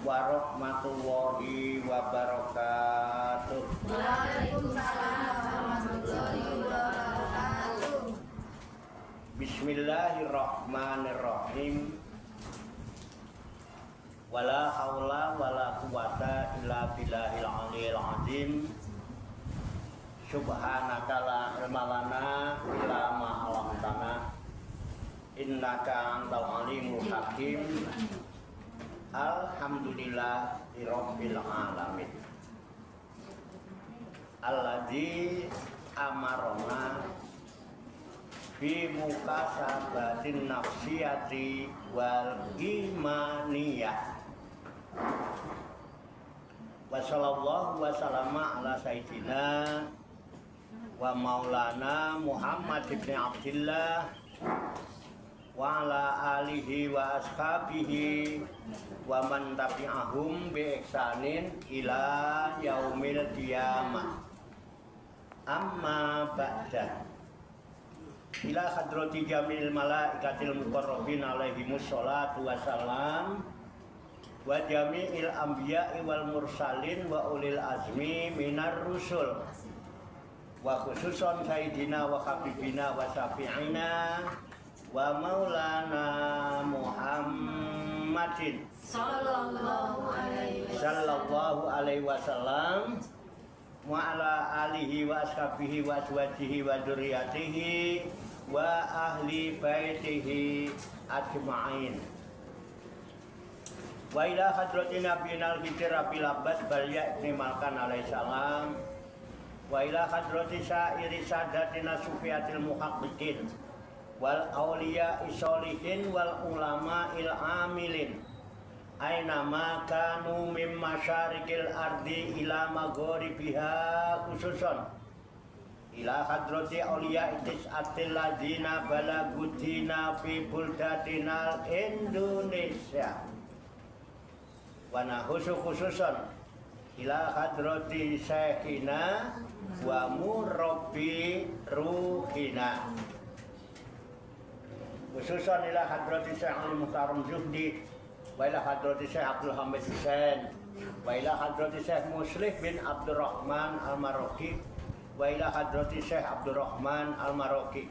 warahmatullahi wabarakatuh. Waalaikumsalam warahmatullahi wabarakatuh. Bismillahirrahmanirrahim. Wala haula wala quwata illa billahil aliyil azim. Subhanaka la ilma lana illa ma 'allamtana. Innaka antal alimul hakim. Alhamdulillahi rabbil alamin. Alladzi amarona fi mukasabatin nafsiyati wal imaniyah. Wa sallallahu wa sallama ala sayyidina wa maulana Muhammad ibn Abdillah wa ala alihi wa ashabihi wa man tabi'ahum bi ihsanin ila yaumil qiyamah. Amma ba'da. Ila hadrati jamil malaikatil muqarrabin alaihimus sholatu wassalam wa jami'il anbiya'i wal mursalin wa ulil azmi minar rusul wa khususan sayyidina wa habibina wa syafi'ina wa maulana Muhammadin sallallahu alaihi wasallam wa ala alihi wa ashabihi wa azwajihi wa dzurriyyatihi wa ahli baitihi ajma'in. Wa ila hadratin nabiyina al-khidir Abil Abbas Balya ibn Malkan alaihi salam wa ila hadrati sa'iri sadatina sufiyatil muhaqqiqin wal awliya isholihin wal ulama il amilin aina ma kanu mim masyarikil ardi ila magharibiha khususan ila hadrati awliya tis'atil ladina balagudina fi buldatinal Indonesia wa nahusu khususan ila hadrati syekhina wa murabbi ruhina khususan ila hadrati Syekh Ali Muhtaram Zuhdi wa ila hadrati Syekh Abdul Hamid Hussein wa ila hadrati Syekh Muslih bin Abdurrahman Al-Maroki wa ila hadrati Syekh Abdurrahman Al-Maroki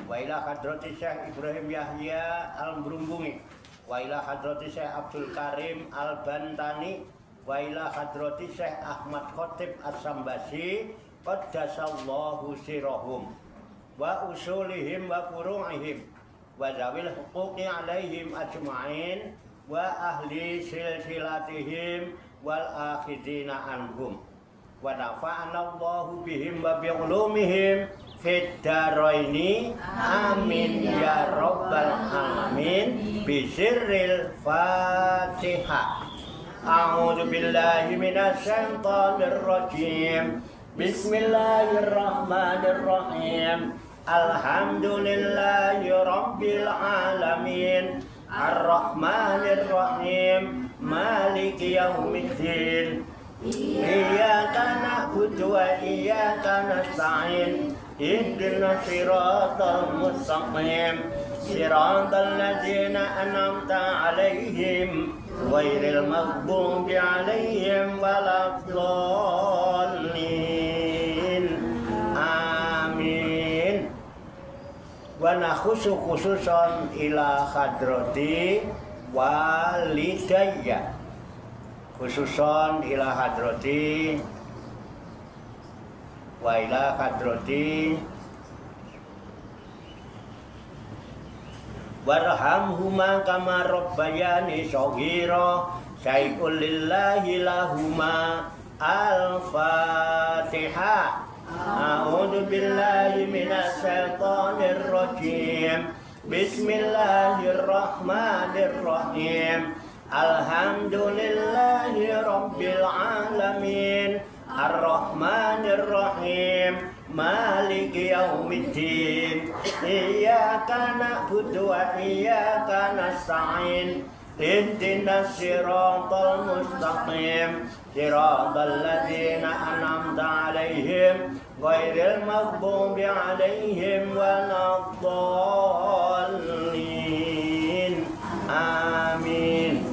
wa ila hadrati Syekh Ibrahim Yahya Al-Brumbungi wa ila hadrati Syekh Abdul Karim Al-Bantani wa ila hadrati Syekh Ahmad Khotib As-Sambasi qaddasallahu sirahum wa usulihim wa furu'ihim wa zawil huquqi alaihim ajma'in wa ahli silsilatihim wal akhidina anhum wa nafa'ana Allahu bihim wa bi'ulumihim fid daraini amin ya rabbal alamin bi sirril Fatihah. A'udzu billahi minasy syaithanir rajim. Bismillahirrahmanirrahim. Alhamdulillahi rabbil alamin. Ar-Rahmanir-Rahim. Maliki yaumiddin. Iyyaka na'budu wa iyyaka nasta'in. Ihdinas siratal mustaqim. Siratal ladzina an'amta 'alaihim ghairil maghdubi 'alaihim waladdallin. Amin. Wa nakhusu khususan ila hadrati walidayya. Khususan ila hadrati wa ila hadrati warhamhuma kama rabbayani shaghira syai'ul lillahi lahuma. Al-Fatihah. A'udzu billahi minasy syaithanir rajim. Bismillahirrahmanirrahim. Alhamdulillahi rabbil alamin. Ar-Rahmanir-Rahim. Maliki yaumiddin. Iyyaka na'budu wa iyyaka nasta'in. Ihdinas siratal mustaqim. Siratal ladzina an'amta 'alaihim ghairil maghdubi 'alaihim waladdallin. Amin.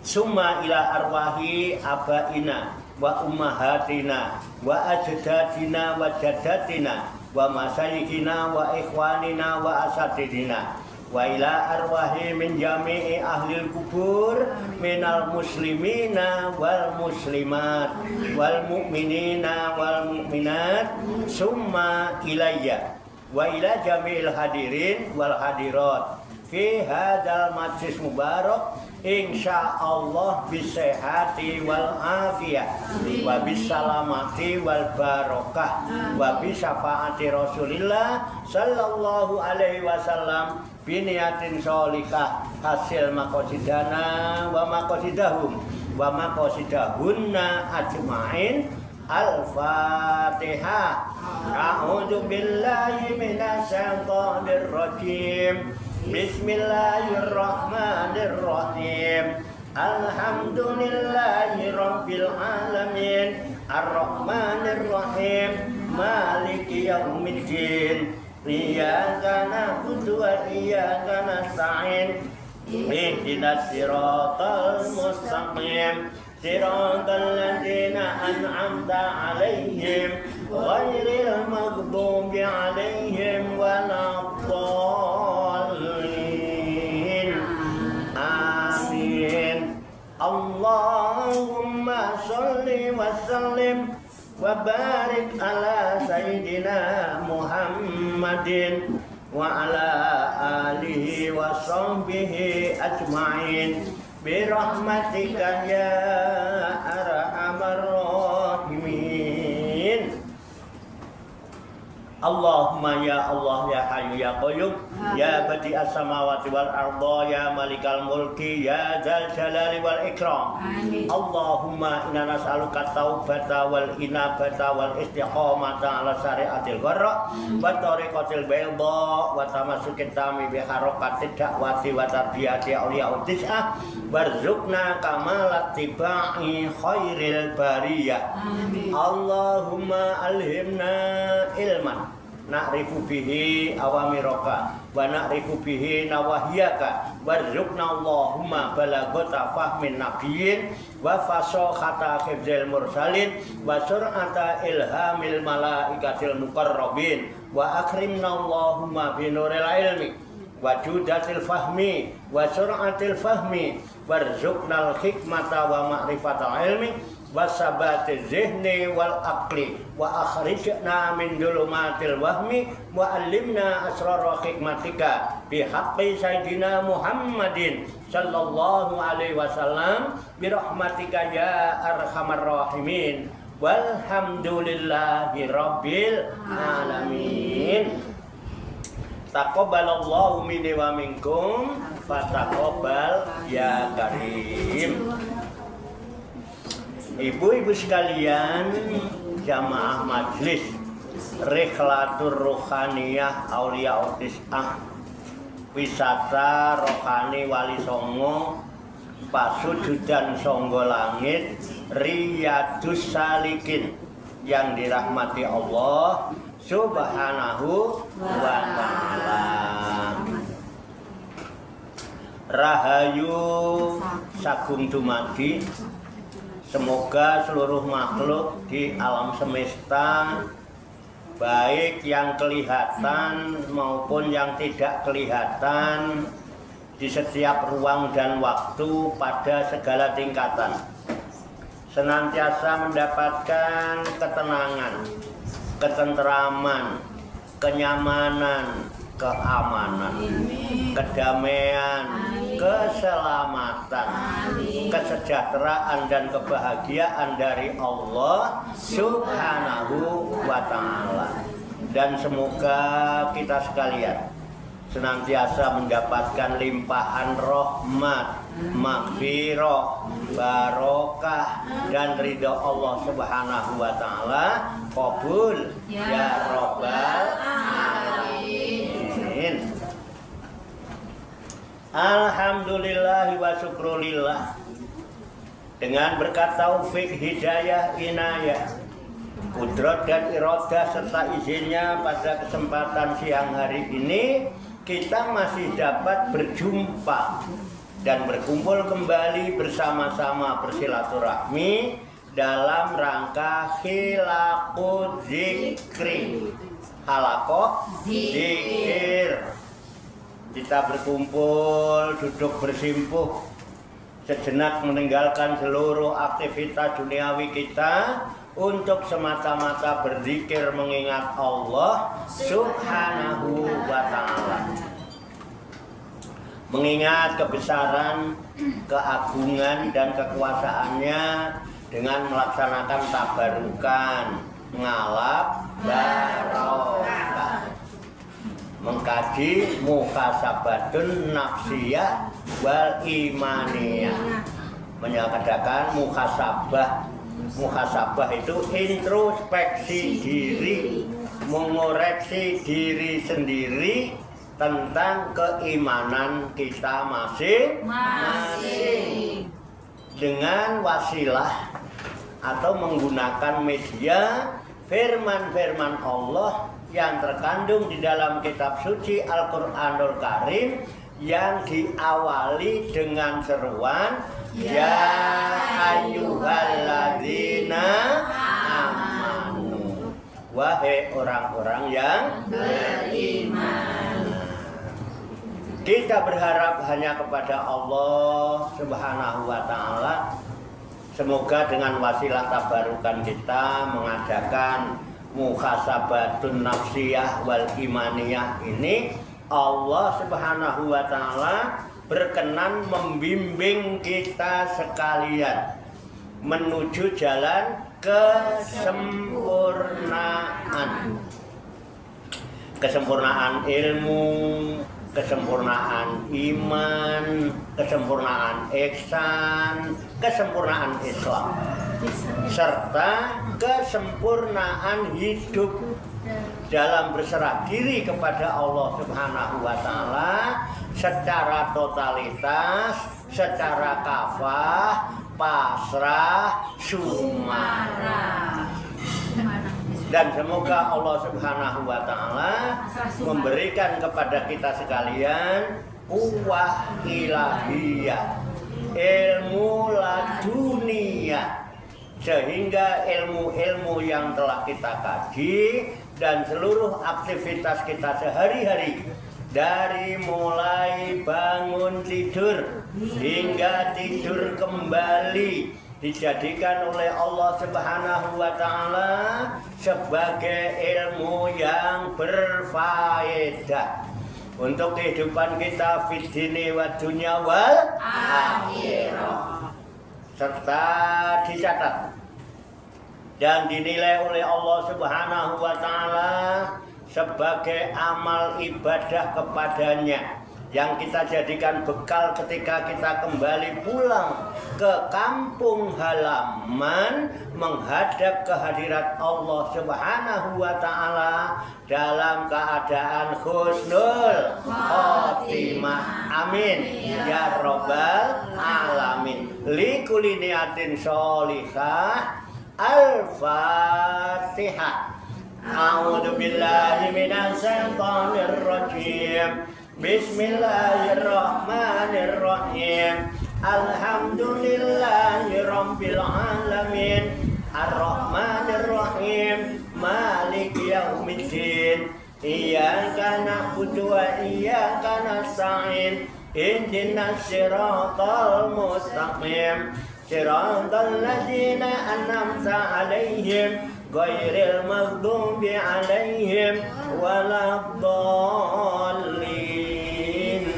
summa ila arwahi abaina wa ummahatina wa ajdadina wa jaddatina wa masayikhina wa ikhwanina wa asatidina wa ila arwahi min jami'i ahlil kubur minal muslimina wal muslimat wal mu'minina wal mu'minat summa ilayya wa ila jami'il hadirin wal hadirat fi hadzal majlis mubarak insyaallah bisehati wal afiyah wa bisalamati wal barakah wa bisyafaati Rasulillah sallallahu alaihi wasallam biniatin sholihah hasil maqasidana wa maqasidahum wa maqasidahunna ajma'in. Al-Fatihah. A'udzu billahi minasy syaithanir rajim. Bismillahirrahmanirrahim. Alhamdulillahi rabbil alamin. Ar-Rahmanir Rahim. Maliki yaumiddin. Iyyaka na'budu wa iyyaka nasta'in. Ihdinas siratal mustaqim. Siratal ladzina an'amta 'alaihim ghairil maghdubi 'alaihim waladdallin. Amin. Allahumma sholli wa sallim wa barik ala sayyidina Muhammadin wa ala alihi wa sahbihi ajma'in birahmatika ya arhamar rahimin. Allahumma ya Allah ya Hayyu ya Qayyum ya badi'as samawati wal arda ya malikal mulki ya dzal jalali wal ikram. Allahumma inna nas'aluka taubata wal inabata wal istiqamata ala syariatil gharra wa tariqatil bayda wa tamassukit tami bi harakatid da'wati wa tarbiyati awliya tis'ah warzuqna kamalat tibai khairil bariyah. Allahumma alhimna ilman na'rifu bihi awamiraka wa na'rifu bihi nawahiyaka warzuqna Allahumma balagata fahmin nabiyyin wa fasohata khibzil mursalin wa sur'ata ilhamil malaikatil muqarrabin wa akrimna Allahumma binuril ilmi wa judatil fahmi wa sur'atil fahmi warzuqnal hikmata wa ma'rifatal ilmi wasabati zihni wal aqli wa akhrijna min dulumatil wahmi wa allimna asrara hikmatika bihaqqi sayyidina Muhammadin sallallahu alaihi wasallam birahmatika ya arhamar rahimin walhamdulillahi rabbil alamin. Taqabbalallahu minni wa minkum fataqabbal ya karim. Ibu-ibu sekalian, jamaah majlis Rikhlatur Rohaniyah Aulia Tis'ah, wisata rohani Wali Songo, pasujudan Songgo Langit, Riyadus Salikin yang dirahmati Allah Subhanahu wa ta'ala. Rahayu sagung dumadi. Semoga seluruh makhluk di alam semesta, baik yang kelihatan maupun yang tidak kelihatan, di setiap ruang dan waktu pada segala tingkatan, senantiasa mendapatkan ketenangan, ketenteraman, kenyamanan, keamanan, kedamaian, keselamatan, kesejahteraan dan kebahagiaan dari Allah Subhanahu wa ta'ala. Dan semoga kita sekalian senantiasa mendapatkan limpahan rahmat, maghfirah, barokah dan ridha Allah Subhanahu wa ta'ala. Qabul ya rabbal alamin. Alhamdulillah wa syukrulillah. Dengan berkat taufik, hidayah, inayah, kudrat dan iradah serta izinnya, pada kesempatan siang hari ini kita masih dapat berjumpa dan berkumpul kembali bersama-sama bersilaturahmi dalam rangka khilaqud zikri, halakoh zikir. Kita berkumpul, duduk bersimpuh, sejenak meninggalkan seluruh aktivitas duniawi kita untuk semata-mata berzikir mengingat Allah Subhanahu wa ta'ala, mengingat kebesaran, keagungan dan kekuasaannya dengan melaksanakan tabarukan, ngalap barokah, mengkaji muhasabatun nafsiyah wal imaniyah, menyatakan muhasabah. Muhasabah itu introspeksi diri, mengoreksi diri sendiri tentang keimanan kita masing-masing dengan wasilah atau menggunakan media firman-firman Allah yang terkandung di dalam kitab suci Al-Qur'anul Karim yang diawali dengan seruan ya ayyuhalladzina amanu, wahai orang-orang yang beriman. Kita berharap hanya kepada Allah Subhanahu wa ta'ala. Semoga dengan wasilah tabarukan kita mengadakan muhasabatun nafsiyah wal imaniyah ini, Allah Subhanahu wa ta'ala berkenan membimbing kita sekalian menuju jalan kesempurnaan. Kesempurnaan ilmu, kesempurnaan iman, kesempurnaan ihsan, kesempurnaan Islam, serta kesempurnaan hidup dalam berserah diri kepada Allah Subhanahu wa ta'ala secara totalitas, secara kafah, pasrah, sumara. Dan semoga Allah Subhanahu wa ta'ala memberikan kepada kita sekalian quwwah ilahiyah, ilmu laduniyah, sehingga ilmu-ilmu yang telah kita kaji dan seluruh aktivitas kita sehari-hari, dari mulai bangun tidur hingga tidur kembali, dijadikan oleh Allah Subhanahu wa ta'ala sebagai ilmu yang berfaedah untuk kehidupan kita fid dini wa dunya wal akhirah, serta dicatat dan dinilai oleh Allah Subhanahu wa ta'ala sebagai amal ibadah kepadanya yang kita jadikan bekal ketika kita kembali pulang ke kampung halaman menghadap kehadirat Allah Subhanahu wa ta'ala dalam keadaan husnul khotimah. Amin ya rabbal alamin. Likulli niatin sholihah. Al-Fatihah. A'udzu billahi minasy syaithanir rajim. Bismillahirrahmanirrahim. Alhamdulillahi rabbil alamin. Ar-Rahmanir-Rahim. Maliki yaumiddin. Iyyaka na'budu wa iyyaka nasta'in. Ihdinas siratal mustaqim. Siratal ladzina an'amta 'alaihim ghairil maghdubi 'alaihim waladdallin.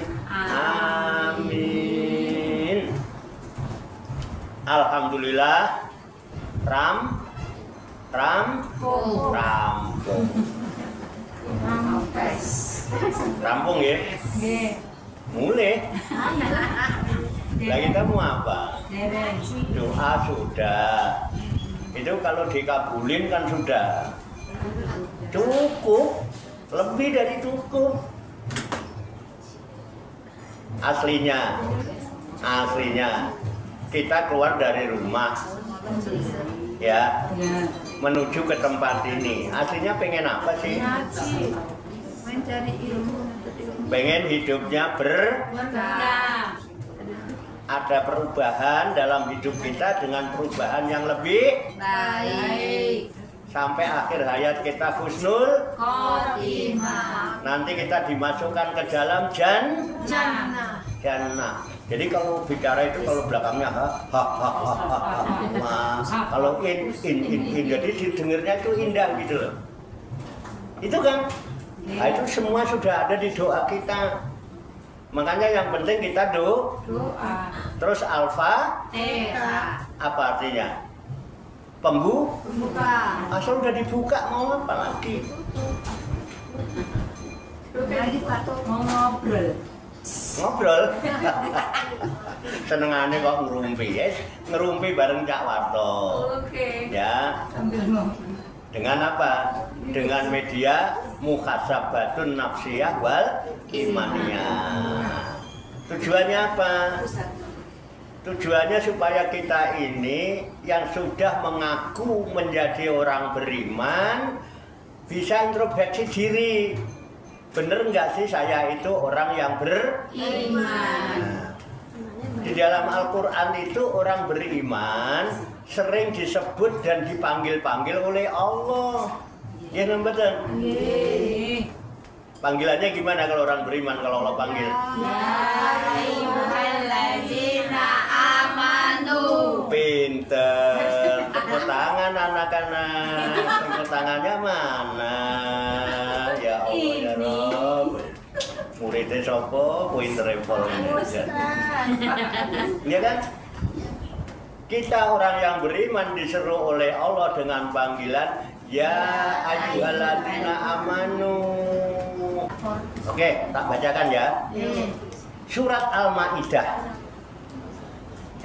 Amin. Alhamdulillah. Rampung. Rampung ya? Mulai. Lah kita mau apa? Doa sudah. Itu kalau dikabulin kan sudah cukup, lebih dari cukup. Aslinya kita keluar dari rumah ya, menuju ke tempat ini. Aslinya pengen apa sih? Mencari ilmu. Pengen hidupnya ada perubahan dalam hidup kita dengan perubahan yang lebih baik. sampai akhir hayat kita husnul Khotimah. nanti kita dimasukkan ke dalam Jannah. jannah. Jadi kalau bicara itu kalau belakangnya kalau in jadi didengarnya itu indah gitu loh. Itu kan. Nah, itu semua sudah ada di doa kita. Makanya yang penting kita doa. Terus alfa apa artinya? Buka. Asal udah dibuka mau apa lagi? Mau ngobrol. Ngobrol. Senengane kok ngerumpi ya. Ngerumpi bareng Cak Warto. Oke. Ya. Sambil ngobrol. Dengan apa? Dengan media muhasabatun nafsiyah wal imaniyah. Tujuannya apa? Tujuannya supaya kita ini yang sudah mengaku menjadi orang beriman bisa introspeksi diri. Bener nggak sih saya itu orang yang beriman? Di dalam Al-Quran itu orang beriman sering disebut dan dipanggil-panggil oleh Allah. Ya betul. Panggilannya gimana kalau orang beriman kalau Allah panggil? Ya ayyuhallazina amanu. Pinter. Tepuk tangan anak-anak. Tepuk tangannya mana? Ya Allah ya Rabb. Muridnya sopo, pinter repol ini. Iya kan? Kita orang yang beriman diseru oleh Allah dengan panggilan ya ayyuhalladzina amanu. Oke, tak bacakan ya. Surat Al-Maidah.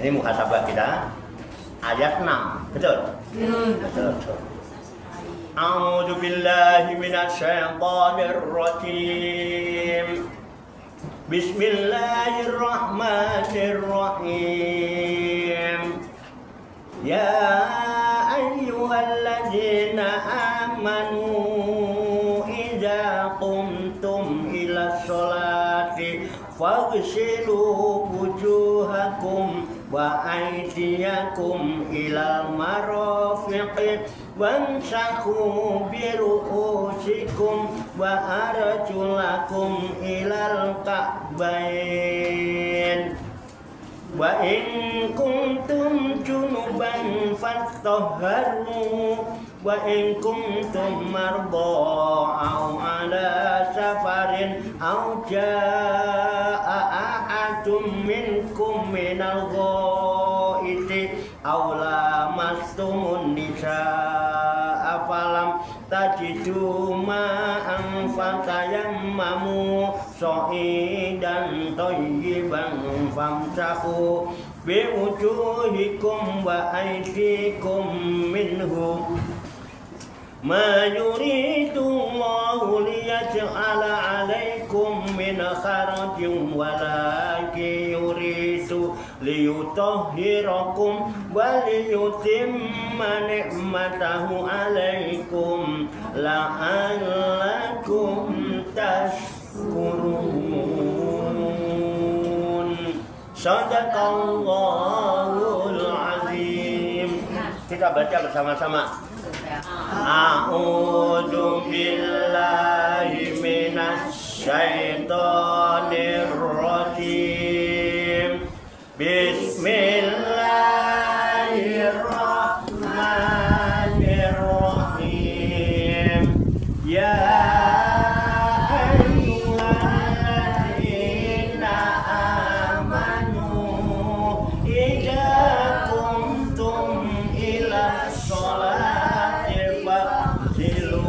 Ini muhasabah kita. Ayat 6. Betul? Betul. A'udzu billahi minasyaitonir rajim. Bismillahirrahmanirrahim. Ya ayyuhalladzina amanu idza qumtum ila sholati faghsilu wujuhakum wa aydiyakum ilal marafiqi wamsahu biru'usikum wa arjulakum ilal ka'bain wa in kuntum junuban fattahharu wa in kuntum marda aw ala safarin aw jaa'a ahadum minkum minal ghaiti aw lamastumun nisaa falam tajidu ma'an fatayammamu sha'idan thayyiban famsahu biwujuhikum wa aydikum minhu ma yuridullahu liyaj'ala 'alaikum min kharajin walakin yuridu liyutahhirakum wa liyutimma ni'matahu 'alaikum la'allakum tashkurun. Shadaqallahul azim. Kita baca bersama-sama. A'udzu billahi minasy syaithanir rajim. Bismillahirrahmanirrahim. Ya ayyuhalladzina amanu idza qumtum ila sholati faghsilu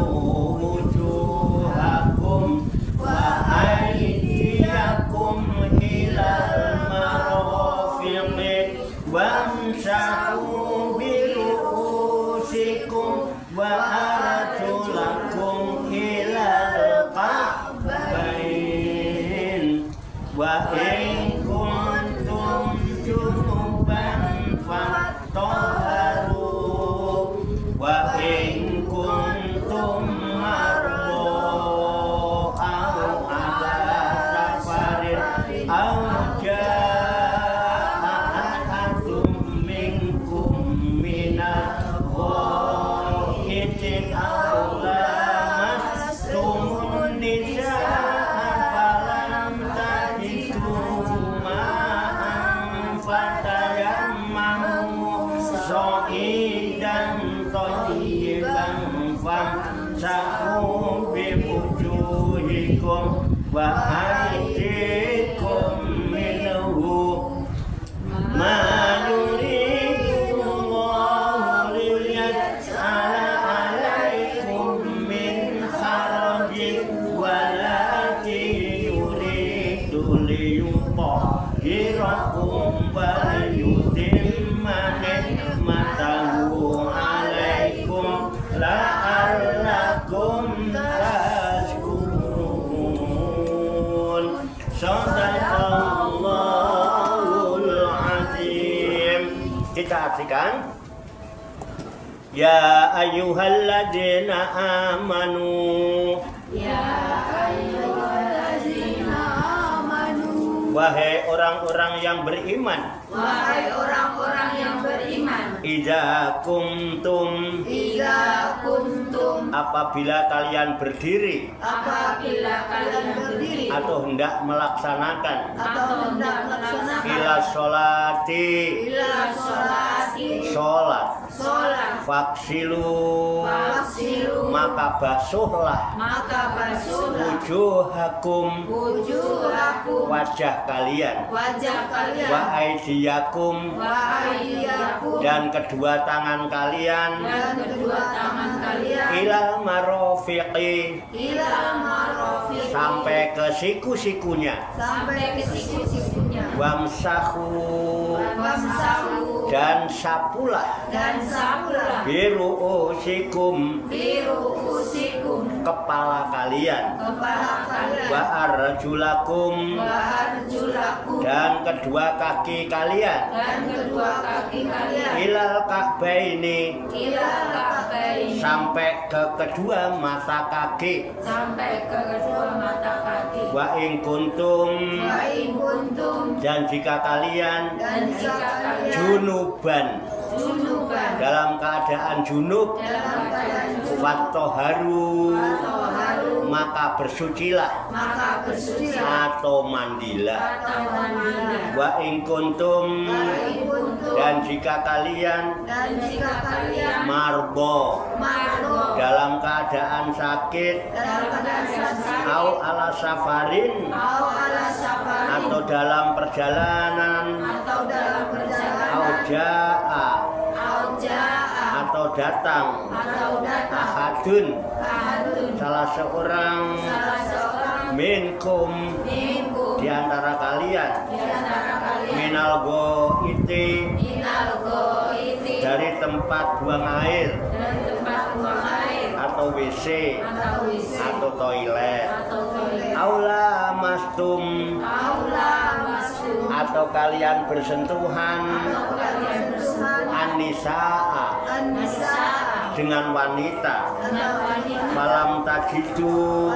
wujuhakum wa aydiyakum ilal marafiqi wamsahu biru'usikum wa arjulakum ilal ka'bain wa in kuntum junuban fattahharu wa in kuntum marda aw ala safarin aw jaa'a wamsahu biwujuhikum wa aydikum minhu ma yuridu Allahu liyaj'ala 'alaikum min harajin walakin yuridu liyutahhirakum wa liyutimma ni'matahu 'alaikum la'allakum tashkurun. Shadaqallahul azim. Kita artikan, ya ayyuhalladzina amanu, Ya ayyuhallazina amanu. wahai orang-orang yang beriman, Wahai orang-orang yang beriman, idza kuntum, Idza kuntum, apabila kalian berdiri apabila kalian berdiri atau hendak melaksanakan atau hendak melaksanakan ila sholati, ila sholati, sholat, sholat, faksilu, faksilu, maka basuhlah maka basuhlah wujuhakum, wujuhakum, wajah kalian, wajah kalian, wa aidiyakum, wa aydiyakum, dan kedua tangan kalian, dan kedua tangan kalian, ilal marofiqi, ila marafiq, sampai ke siku-sikunya, sampai ke siku-sikunya, wamsahu, wamsahu, dan sapulah dan sapulah biru'usikum, biru'usikum, kepala kalian, kepala kalian, wa arjulakum, wa arjulakum, dan kedua kaki kalian, dan kedua kaki kalian, ilal ka'baini, ila ka'bain, sampai ke kedua mata kaki, sampai ke kedua mata kaki, wa in kuntum, wa in kuntum, dan jika kalian dan jika kalian junuban, junuban, dalam keadaan junub, dalam keadaan junub, fattoharu, atau harum, maka bersucilah maka bersucilah atau mandilah. atau mandilah. Wa in kuntum, Wa in kuntum, dan jika kalian dan jika kalian marbo, marbo, dalam keadaan sakit, dalam keadaan sakit, au ala safarin, au ala safarin, atau dalam perjalanan, atau dalam au perjalanan, jaa, au jaa, atau datang, atau datang, ahadun, ahadun, salah seorang, salah seorang minkum, minkum, di antara kalian, di antara kalian, minal goiti, minal goiti, dari tempat buang air, dari tempat buang air, atau WC, atau WC, atau toilet, atau toilet, aula mastum, aula masuk, atau kalian bersentuhan, atau kalian bersuhan, anisaa, an-nisa, dengan wanita, dengan wanita, malam tajidu,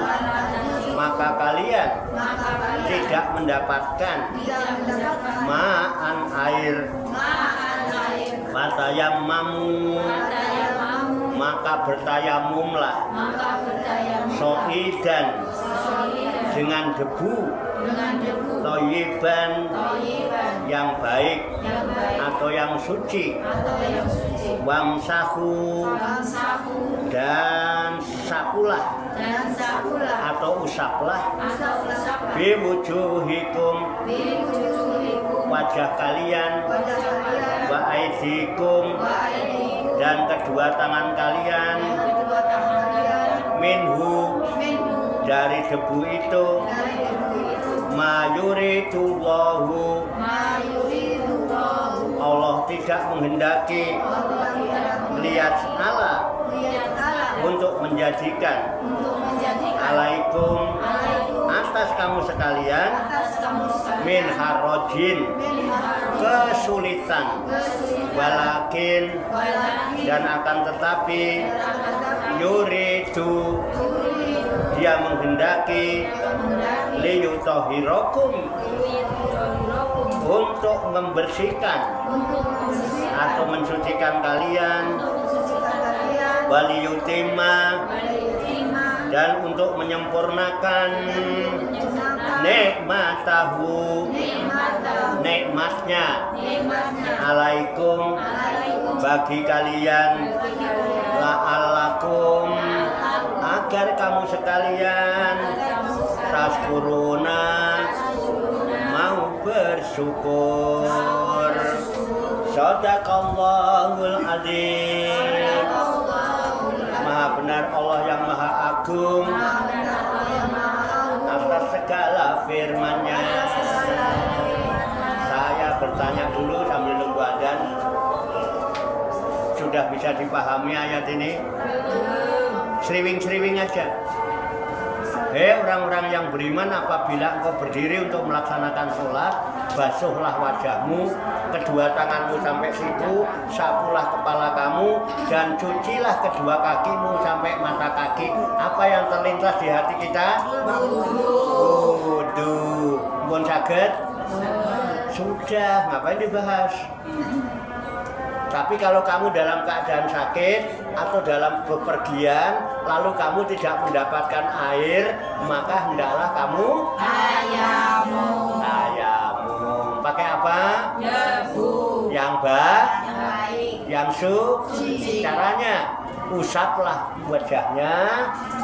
maka kalian maka kalian tidak mendapatkan tidak mendapatkan ma'an air, ma'an air, fatayammamu, fatayamamu, maka bertayamumlah, maka bertayamum, so'idan, solidan, dengan debu, dengan debu, toyiban, toyiban, yang baik yang baik, atau yang suci, atau yang suci, wamsahu, wamsahu, dan sapulah dan sapulah, atau usaplah atau usaplah, biwujuhikum, biwujuhikum, wajah kalian, wajah kalian, wa aidikum, wa aydikum, dan kedua tangan kalian, dan kedua tangan kalian, minhu, minhu, dari debu itu, dari debu itu, ma yuridullahu, ma yuridullahu, Allah tidak menghendaki, Allah tidak lihat Allah, melihat Allah untuk menjadikan untuk menjadikan alaikum, alaikum atas kamu sekalian, atas kamu sekalian min harojin, min harajin, kesulitan, kesulitan, walakin, walakin, dan akan tetapi, akan tetapi, yuridu, yuridu, dia menghendaki, menghendaki, liyutahhirakum, liyutahhirakum, untuk membersihkan untuk membersihkan, atau mensucikan kalian, untuk mensucikan kalian, waliyutimma, waliyutimma, dan untuk menyempurnakan menyempurnakan nikmatahu, nikmatahu, nikmatnya, nikmatnya, alaikum, alaikum, bagi kalian, bagi kalian, la'allakum, la'allakum, agar kamu sekalian taskuruna mau bersyukur. Shadaqallahul adzim. Maha benar Allah yang maha agung atas segala firman-Nya. Saya bertanya dulu sambil nunggu adzan. Sudah bisa dipahami ayat ini? Sriwing-sriwing aja. Hei orang-orang yang beriman, apabila engkau berdiri untuk melaksanakan sholat, basuhlah wajahmu, kedua tanganmu sampai situ, sapulah kepala kamu, dan cucilah kedua kakimu sampai mata kaki. Apa yang terlintas di hati kita? Wudu. Pun saged? Sudah, ngapain dibahas? Tapi kalau kamu dalam keadaan sakit atau dalam bepergian, lalu kamu tidak mendapatkan air, maka hendaklah kamu tayamum. Pakai apa? Yang baik. Yang suci. Caranya usaplah wajahnya,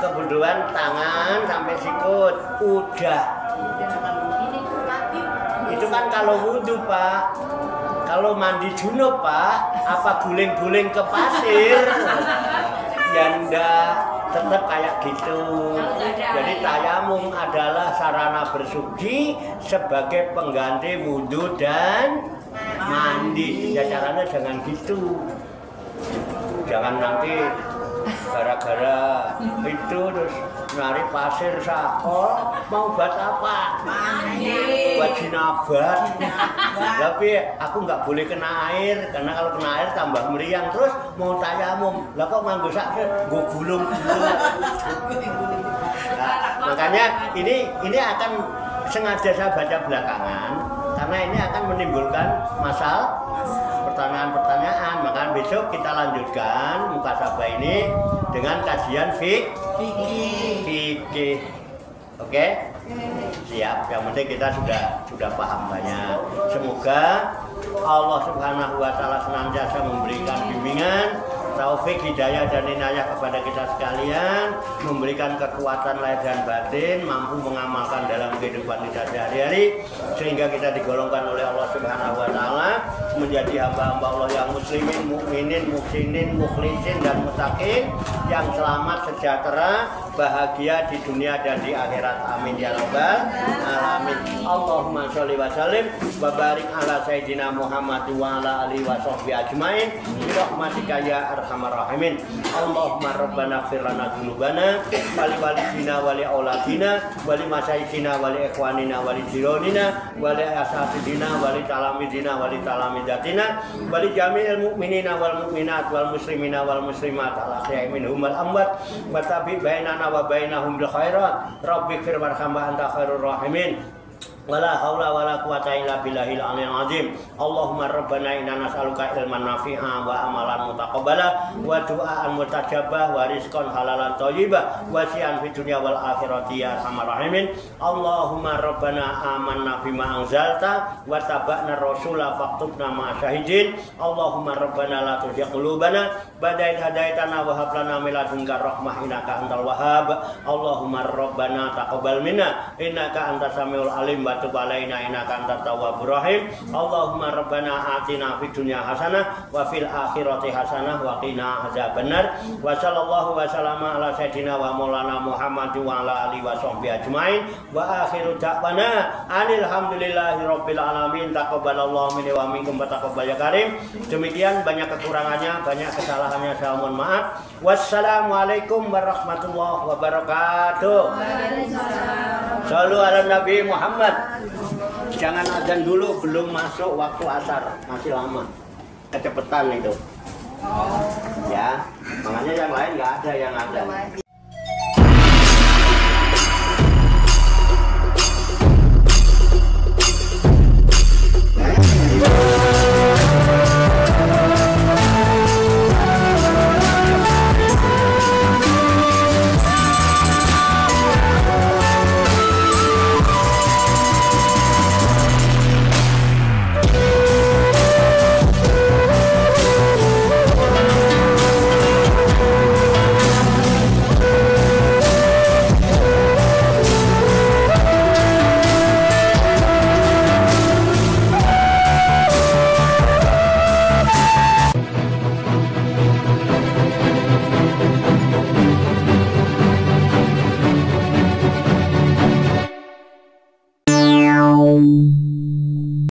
kemudian tangan sampai sikut. Udah. Itu kan kalau wudhu, Pak. Kalau mandi junub, Pak, apa guling-guling ke pasir? Ya enggak, tetap kayak gitu. Jadi tayamum adalah sarana bersuci sebagai pengganti wudhu dan mandi. Ya caranya jangan gitu. Jangan nanti gara-gara itu terus nyari pasir sakol, mau buat apa? Mandi. Buat jinabat. Tapi aku nggak boleh kena air, karena kalau kena air tambah meriang. Terus mau tayamum, lah kok nganggo sakit? Gue gulung. Nah, makanya ini akan sengaja saya baca belakangan, karena ini akan menimbulkan masalah pertanyaan-pertanyaan. Maka besok kita lanjutkan muhasabah ini dengan kajian fikih. Oke? Siap. Yang penting kita sudah paham banyak. Semoga Allah Subhanahu wa taala senantiasa memberikan bimbingan, taufik, hidayah dan inayah kepada kita sekalian, memberikan kekuatan lahir dan batin, mampu mengamalkan dalam kehidupan kita sehari-hari, sehingga kita digolongkan oleh Allah Subhanahu wa taala menjadi hamba-hamba Allah yang muslimin, mukminin, muhsinin, mukhlisin dan muttaqin, yang selamat, sejahtera, bahagia di dunia dan di akhirat. Amin ya rabbal alamin. Allahumma sholli wa sallim wa barik ala sayyidina Muhammad wa ala alihi wa sahbihi ajmain bi rahmatika ya arhamar rahimin. Allahumma rabbana ighfir lana dzunubana wa li walidina wa li auladina wa li masyayikhina wa li ikhwanina wa li jiranina wa li asatidina wa li talamidina wa li talamidatina wa li jami'il mu'minina wal mu'minat wal muslimina wal muslimat al ahya'i minhum wal amwat wa tabi bainana wa bainahum bil khairat. Rabbighfir warhamna anta khairur rahimin. Wala haula wala quwata illa billahil aliyil azim. Allahumma rabbana inna nas'aluka ilman nafi'a wa amalan mutaqabbala wa du'aan mustajabah wa rizqan halalan thayyibah wa si'an fid dunya wal akhirati ya arhamar rahimin. Allahumma rabbana amanna bima anzalta wa taba'na rasula faktubna ma syahidin. Allahumma rabbana la tuzigh qulubana ba'da idh hadaitana wa hab lana min ladunka rahmah innaka antal wahhab. Allahumma rabbana taqabbal minna innaka antas samiul alim wa tub alaina innaka antat tawwabur rahim. Allahumma rabbana atina fid dunya hasanah wa fil akhirati hasanah wa qina azabannar. Wa sallallahu wa sallama ala sayyidina wa maulana Muhammad wa ala alihi wa sahbihi ajmain. Wa akhiru da'wana alhamdulillahi rabbil alamin. Taqabbalallahu minni wa minkum wa taqabbal ya karim. Demikian, banyak kekurangannya, banyak kesalahannya, saya mohon maaf. Wassalamualaikum warahmatullahi wabarakatuh. Shallu ala Nabi Muhammad. Jangan azan dulu, belum masuk waktu asar, masih lama, kecepatan itu. Ya, makanya yang lain nggak ada yang azan.